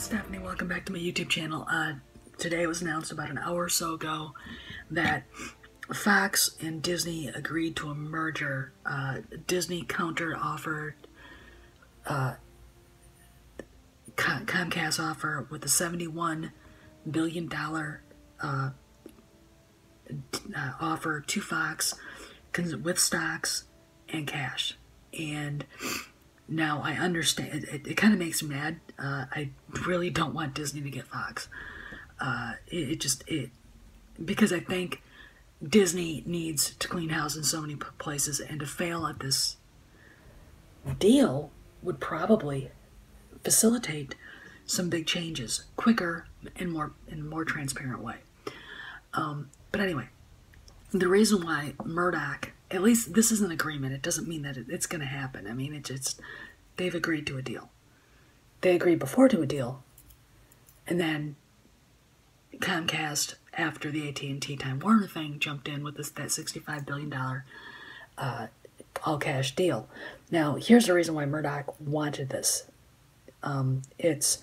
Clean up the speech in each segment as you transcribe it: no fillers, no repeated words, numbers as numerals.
Stephanie, welcome back to my YouTube channel. Today it was announced about an hour or so ago that Fox and Disney agreed to a merger. Disney counter-offered Comcast offer with a $71 billion offer to Fox with stocks and cash. And now I understand, it kind of makes me mad. I really don't want Disney to get Fox. Because I think Disney needs to clean house in so many places, and to fail at this deal would probably facilitate some big changes quicker and in a more transparent way. But anyway, the reason why Murdoch, at least this is an agreement. It doesn't mean that it's going to happen. I mean, they've agreed to a deal. They agreed before to a deal, and then Comcast, after the AT&T Time Warner thing, jumped in with that $65 billion all-cash deal. Now, here's the reason why Murdoch wanted this. It's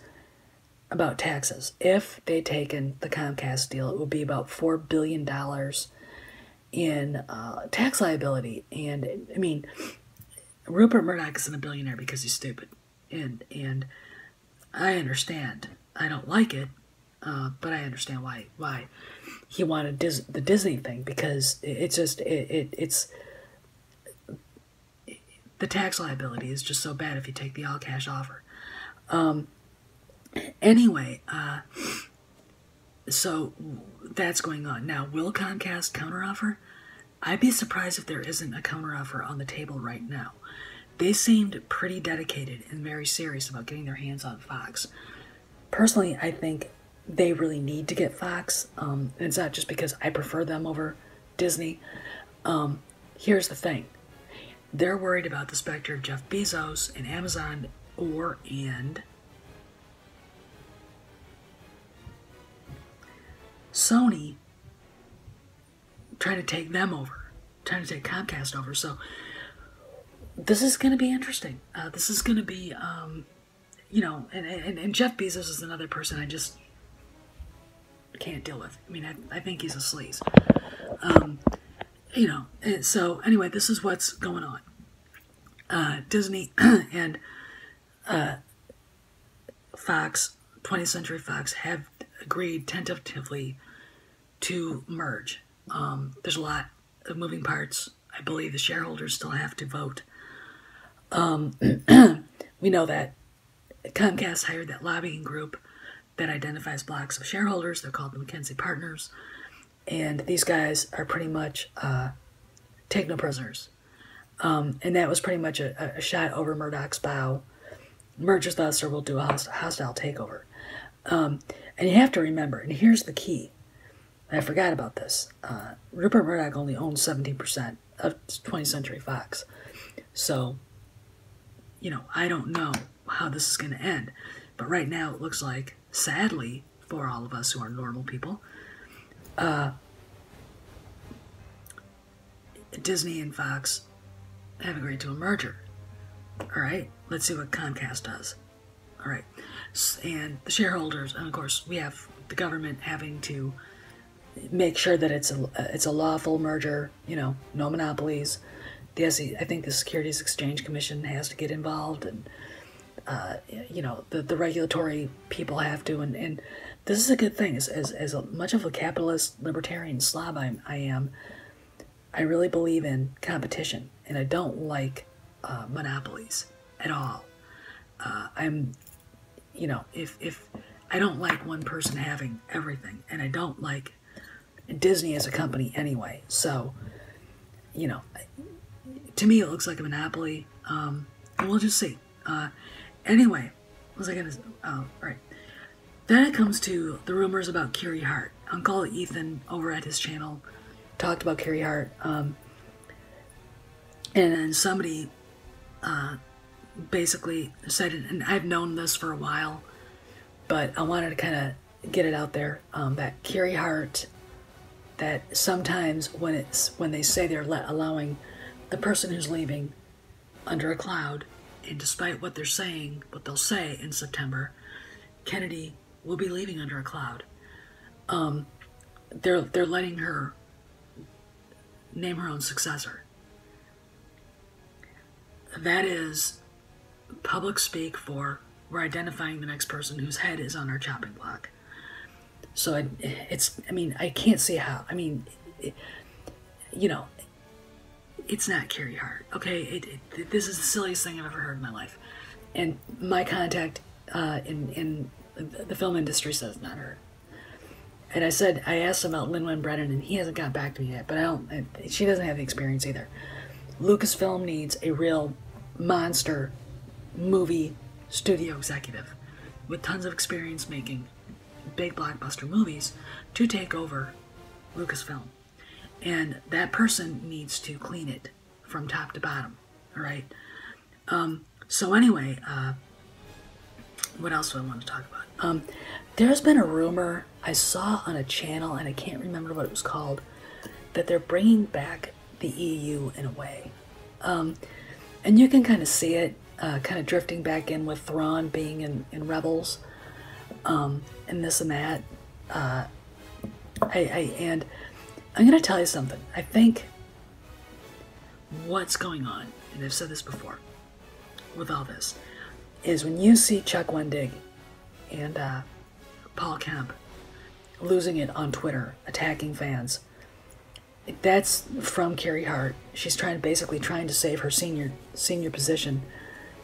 about taxes. If they'd taken the Comcast deal, it would be about $4 billion in tax liability. And, I mean, Rupert Murdoch isn't a billionaire because he's stupid. And I understand. I don't like it, but I understand why he wanted the Disney thing, because it's the tax liability is just so bad if you take the all-cash offer. Anyway, so that's going on. Now, will Comcast counteroffer? I'd be surprised if there isn't a counteroffer on the table right now. They seemed pretty dedicated and very serious about getting their hands on Fox. Personally, I think they really need to get Fox. And it's not just because I prefer them over Disney. Here's the thing. They're worried about the specter of Jeff Bezos and Amazon and Sony trying to take them over, trying to take Comcast over. So this is going to be interesting. This is going to be, and Jeff Bezos is another person I just can't deal with. I mean, I think he's a sleaze. So anyway, this is what's going on. Disney and Fox, 20th Century Fox, have agreed tentatively to merge. There's a lot of moving parts. I believe the shareholders still have to vote. We know that Comcast hired that lobbying group that identifies blocks of shareholders. They're called the McKinsey Partners. And these guys are pretty much take no prisoners. And that was pretty much a shot over Murdoch's bow. Merge with us or we'll do a hostile takeover. And you have to remember, and here's the key. I forgot about this. Rupert Murdoch only owns 17% of 20th Century Fox. So, I don't know how this is going to end. But right now it looks like, sadly, for all of us who are normal people, Disney and Fox have agreed to a merger. All right, let's see what Comcast does. All right, and the shareholders, and of course, we have the government having to make sure that it's a lawful merger. No monopolies. I think the Securities Exchange Commission has to get involved, and the regulatory people have to, and this is a good thing. As much of a capitalist libertarian slob I am, I really believe in competition, and I don't like monopolies at all. If I don't like one person having everything, and I don't like Disney as a company anyway. So, to me it looks like a monopoly. And we'll just see. Anyway, what was I gonna say? Oh, right. Then it comes to the rumors about Carey Hart. Uncle Ethan over at his channel talked about Carey Hart. And then somebody basically said, and I've known this for a while, but I wanted to kind of get it out there, that Carey Hart, that sometimes when they say they're allowing the person who's leaving under a cloud, and despite what they're saying, what they'll say in September, Kennedy will be leaving under a cloud. They're letting her name her own successor. That is public speak for we're identifying the next person whose head is on our chopping block. So I can't see how. It's not Carrie Hart. Okay, this is the silliest thing I've ever heard in my life, and my contact in the film industry says not her. And I asked him about Lin-Manuel Brennan, and he hasn't got back to me yet. But she doesn't have the experience either. Lucasfilm needs a real monster movie studio executive with tons of experience making big blockbuster movies to take over Lucasfilm. And that person needs to clean it from top to bottom. All right. So anyway, what else do I want to talk about? There's been a rumor I saw on a channel, and I can't remember what it was called, that they're bringing back the EU in a way. And you can kind of see it kind of drifting back in with Thrawn being in Rebels, and this and that. And I'm going to tell you something. I think what's going on, and I've said this before, with all this, is when you see Chuck Wendig and Paul Kemp losing it on Twitter, attacking fans, that's from Carrie Hart. She's basically trying to save her senior position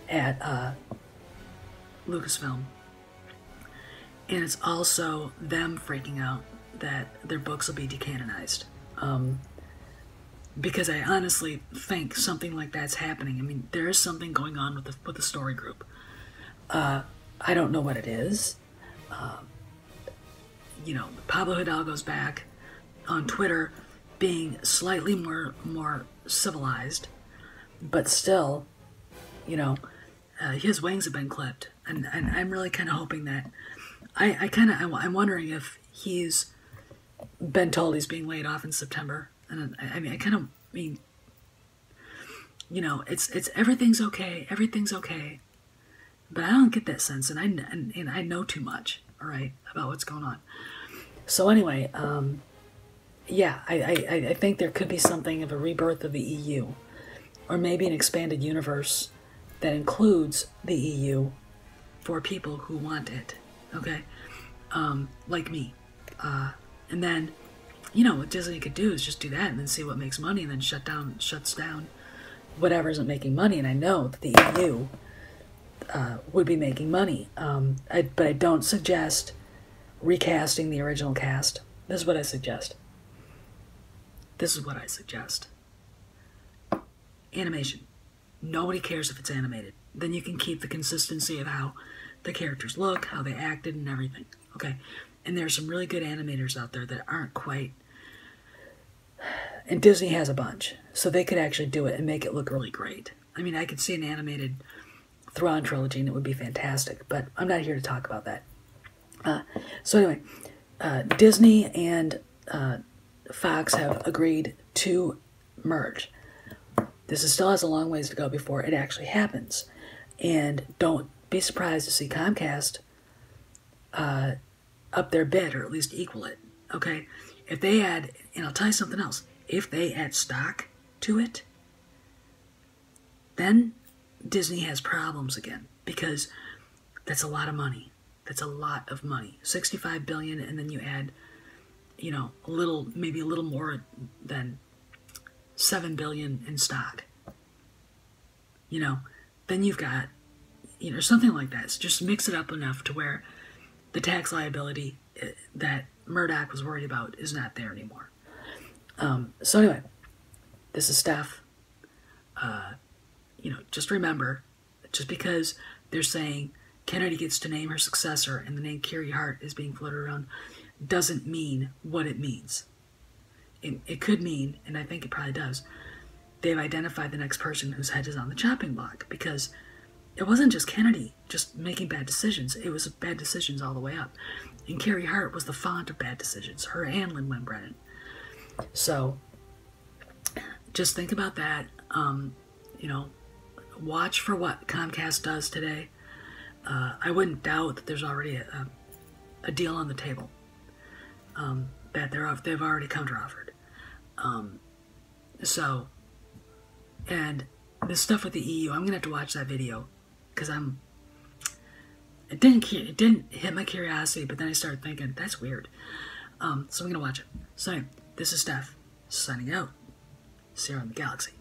at Lucasfilm. And it's also them freaking out that their books will be decanonized. Because I honestly think something like that's happening. I mean, there is something going on with the story group. I don't know what it is. Pablo Hidalgo's back on Twitter, being slightly more civilized, but still, his wings have been clipped, and I'm really kind of hoping that I'm wondering if he's been told he's being laid off in September, and it's everything's okay, but I don't get that sense, and I know too much, all right, about what's going on. So anyway, I think there could be something of a rebirth of the EU, or maybe an expanded universe that includes the EU for people who want it, okay? Like me. And then, what Disney could do is just do that and then see what makes money and then shuts down whatever isn't making money. And I know that the EU would be making money. But I don't suggest recasting the original cast. This is what I suggest. Animation. Nobody cares if it's animated. Then you can keep the consistency of how the characters look, how they acted, and everything. Okay? And there's some really good animators out there that aren't quite... And Disney has a bunch. So they could actually do it and make it look really great. I mean, I could see an animated Thrawn trilogy and it would be fantastic. But I'm not here to talk about that. So anyway, Disney and Fox have agreed to merge. This still has a long ways to go before it actually happens. And don't be surprised to see Comcast up their bid, or at least equal it, okay? If they add, and I'll tell you something else, if they add stock to it, then Disney has problems again, because that's a lot of money. That's a lot of money. $65 billion, and then you add, maybe a little more than $7 billion in stock. Then you've got, something like that. So just mix it up enough to where the tax liability that Murdoch was worried about is not there anymore. So anyway, this is Steph. Just remember, just because they're saying Kennedy gets to name her successor and the name Carrie Hart is being floated around doesn't mean what it means. It could mean, and I think it probably does, they've identified the next person whose head is on the chopping block, because it wasn't just Kennedy just making bad decisions. It was bad decisions all the way up. And Carrie Hart was the font of bad decisions, her and Lin-Manuel Brennan. So just think about that. Watch for what Comcast does today. I wouldn't doubt that there's already a deal on the table, that they've already counteroffered. So, and the stuff with the EU, I'm gonna have to watch that video because it didn't hit my curiosity, but then I started thinking that's weird. So I'm gonna watch it. So anyway, this is Steph signing out. See you around the galaxy.